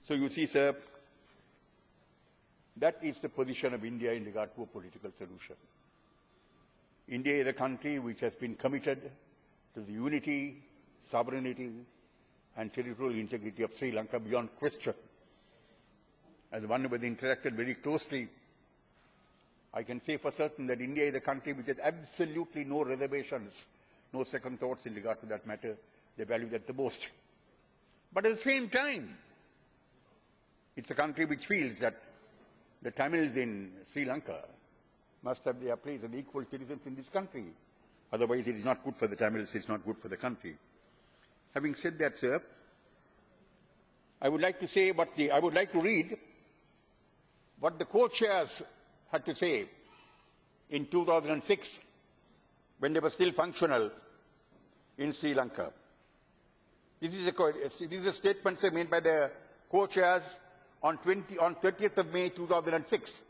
So you see, sir, that is the position of India in regard to a political solution. India is a country which has been committed to the unity, sovereignty, and territorial integrity of Sri Lanka beyond question. As one who has interacted very closely, I can say for certain that India is a country which has absolutely no reservations, no second thoughts in regard to that matter. They value that the most. But at the same time, it's a country which feels that the Tamils in Sri Lanka must have their place as equal citizens in this country. Otherwise, it is not good for the Tamils, it's not good for the country. Having said that, sir, I would like to say I would like to read what the co-chairs had to say in 2006 when they were still functional in Sri Lanka. This is a statement made by the co-chairs on 30th of May 2006.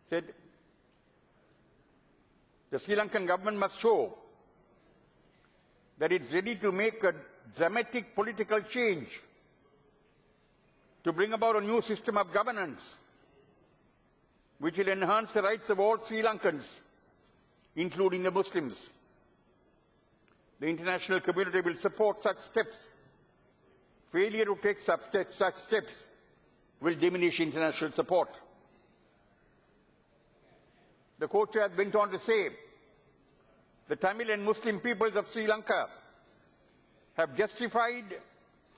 Said, the Sri Lankan government must show that it's ready to make a dramatic political change to bring about a new system of governance which will enhance the rights of all Sri Lankans, including the Muslims. The international community will support such steps. Failure to take such steps will diminish international support. The co-chair went on to say, the Tamil and Muslim peoples of Sri Lanka have justified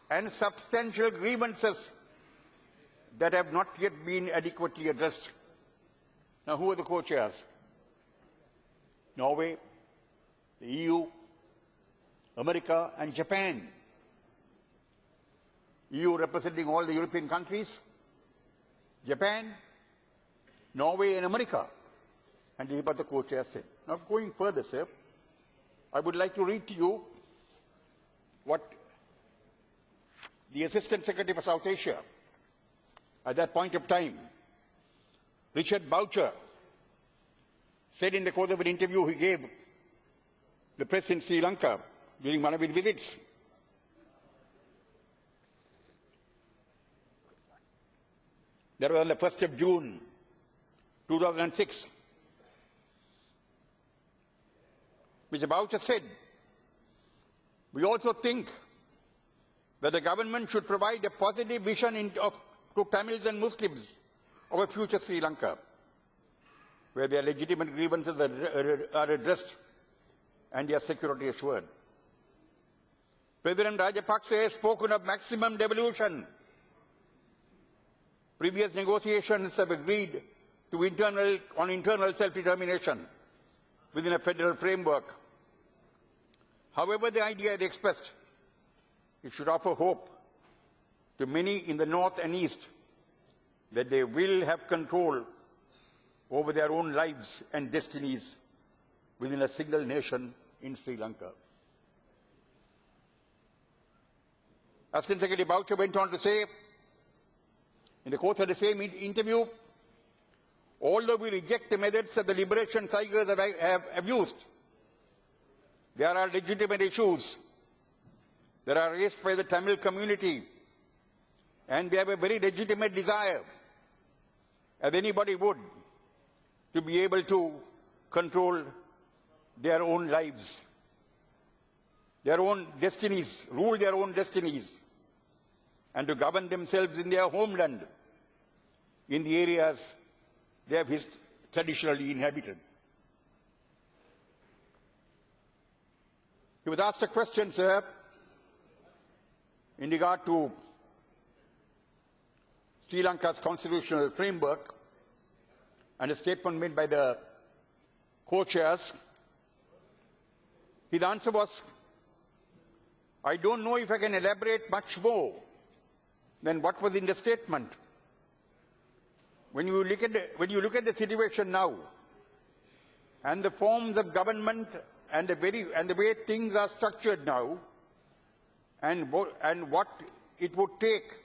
and substantial grievances that have not yet been adequately addressed. Now, who are the co-chairs? Norway, the EU, America, and Japan. EU representing all the European countries, Japan, Norway, and America. And this is what the co-chair said. Now, going further, sir, I would like to read to you what the Assistant Secretary for South Asia, at that point of time, Richard Boucher, said in the course of an interview he gave the press in Sri Lanka during one of his visits. That was on the 1st of June, 2006. Mr. Boucher said, we also think that the government should provide a positive vision to Tamils and Muslims of a future Sri Lanka, where their legitimate grievances are addressed and their security assured. President Rajapaksa has spoken of maximum devolution. Previous negotiations have agreed to internal self-determination within a federal framework. However, the idea is expressed, it should offer hope to many in the north and east that they will have control over their own lives and destinies within a single nation in Sri Lanka. Assistant Secretary Boucher went on to say, in the course of the same interview, although we reject the methods that the liberation tigers have used, there are legitimate issues that are raised by the Tamil community, and we have a very legitimate desire, as anybody would, to be able to control their own lives, their own destinies, rule their own destinies, and to govern themselves in their homeland, in the areas they have traditionally inhabited. He was asked a question, sir, in regard to Sri Lanka's constitutional framework, and a statement made by the co-chairs. His answer was, I don't know if I can elaborate much more than what was in the statement. When you look at the situation now, and the forms of government and the way things are structured now, and what it would take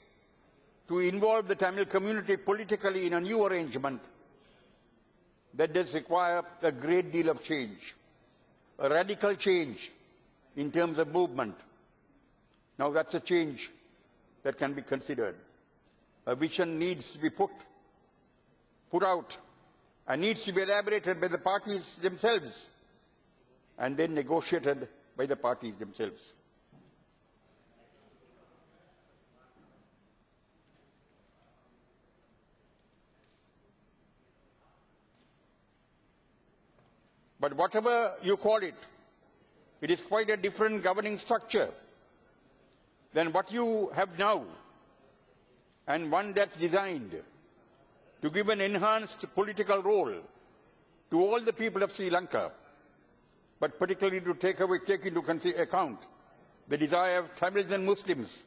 to involve the Tamil community politically in a new arrangement, that does require a great deal of change, a radical change in terms of movement. Now that's a change that can be considered. A vision needs to be put out and needs to be elaborated by the parties themselves and then negotiated by the parties themselves. But whatever you call it, it is quite a different governing structure than what you have now, and one that's designed to give an enhanced political role to all the people of Sri Lanka, but particularly to take into account the desire of Tamils and Muslims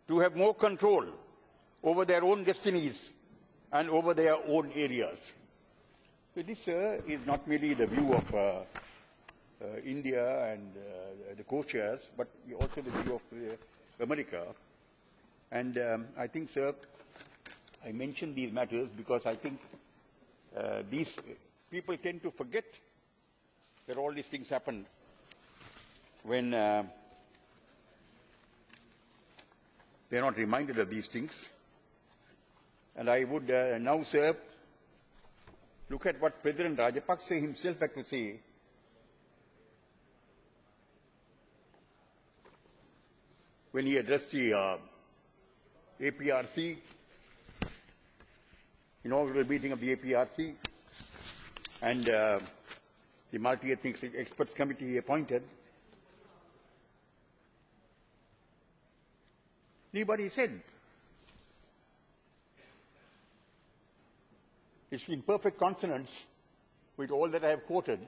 to have more control over their own destinies and over their own areas. So this is not merely the view of India and the co-chairs, but also the view of America. And I think, sir, I mention these matters because I think these people tend to forget that all these things happened when they're not reminded of these things. And I would now, sir, look at what President Rajapaksa himself had to say when he addressed the APRC, inaugural meeting of the APRC, and the multi-ethnic experts committee he appointed. Nobody said. It's in perfect consonance with all that I have quoted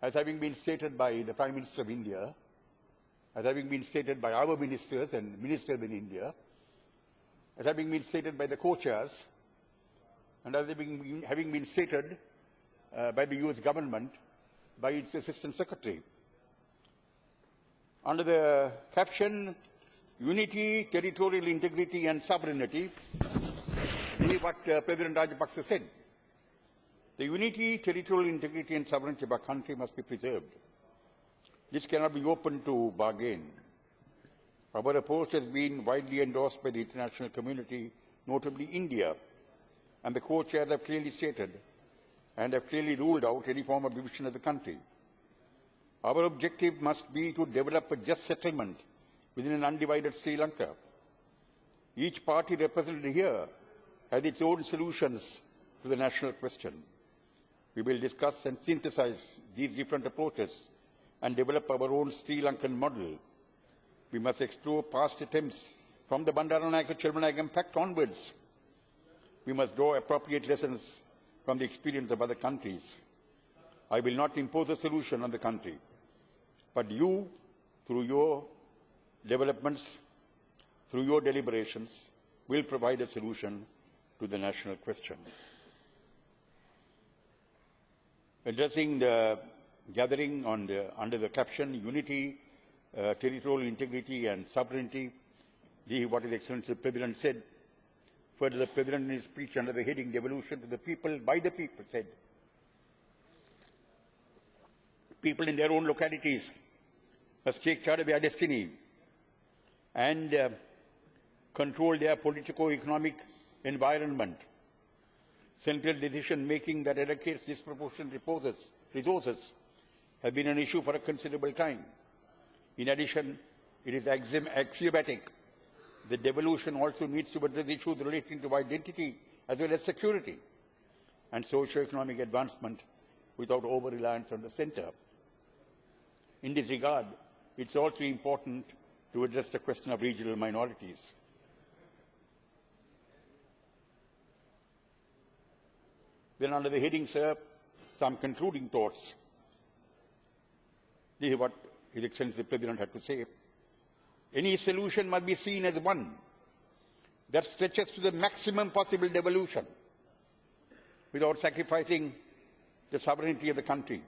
as having been stated by the Prime Minister of India, as having been stated by our ministers and ministers in India, as having been stated by the co-chairs, and as having been stated by the US government, by its Assistant Secretary. Under the caption, Unity, Territorial Integrity and Sovereignty, this is what President Rajapaksa said. The unity, territorial integrity and sovereignty of our country must be preserved. This cannot be open to bargain. Our approach has been widely endorsed by the international community, notably India, and the co-chairs have clearly stated and have clearly ruled out any form of division of the country. Our objective must be to develop a just settlement within an undivided Sri Lanka. Each party represented here has its own solutions to the national question. We will discuss and synthesize these different approaches and develop our own Sri Lankan model. We must explore past attempts from the Bandaranaike-Chelmanagam Pact onwards. We must draw appropriate lessons from the experience of other countries. I will not impose a solution on the country, but you, through your developments, through your deliberations, will provide a solution to the national question. Addressing the gathering under the caption Unity, Territorial Integrity and Sovereignty, what His Excellency the President said. Further, the President in his speech under the heading Devolution to the People, by the People said, people in their own localities must take charge of their destiny and control their politico-economic environment. Central decision-making that allocates disproportionate resources has been an issue for a considerable time. In addition, it is axiomatic that devolution also needs to address issues relating to identity as well as security and socio-economic advancement without over-reliance on the centre. In this regard, it is also important to address the question of regional minorities. Then under the heading, sir, some concluding thoughts. This is what His Excellency the President had to say. Any solution must be seen as one that stretches to the maximum possible devolution without sacrificing the sovereignty of the country.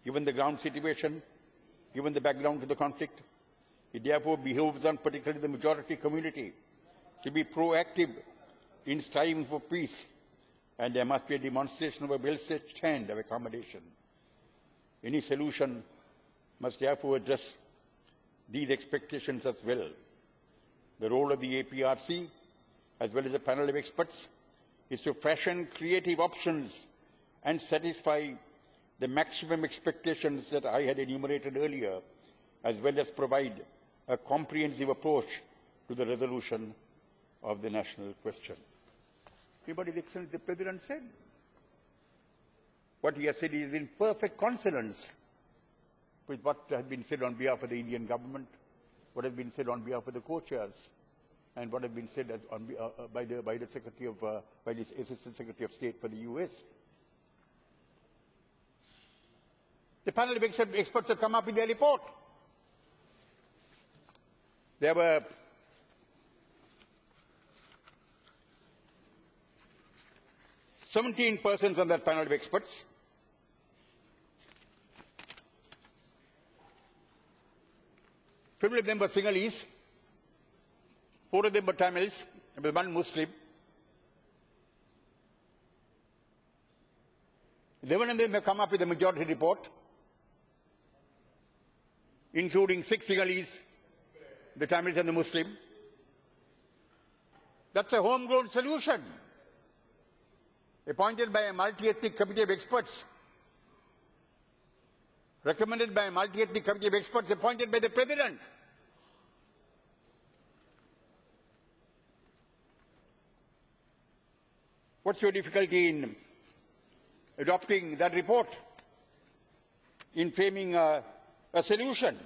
Given the ground situation, given the background to the conflict, it therefore behoves on particularly the majority community to be proactive in striving for peace, and there must be a demonstration of a well-stretched hand of accommodation. Any solution must therefore address these expectations as well. The role of the APRC, as well as a panel of experts, is to fashion creative options and satisfy the maximum expectations that I had enumerated earlier, as well as provide a comprehensive approach to the resolution of the national question. But His Excellency the President said, what he has said is in perfect consonance with what has been said on behalf of the Indian government, what has been said on behalf of the co-chairs, and what has been said by the Assistant Secretary of State for the US. The panel of experts have come up with their report. There were 17 persons on that panel of experts. Five of them were Sinhalese, 4 of them were Tamils, and with 1 Muslim. 11 of them have come up with a majority report, including 6 Sinhalese, the Tamils and the Muslim. That's a homegrown solution, appointed by a multi-ethnic committee of experts, recommended by a multi-ethnic committee of experts appointed by the President. What's your difficulty in adopting that report, in framing a solution?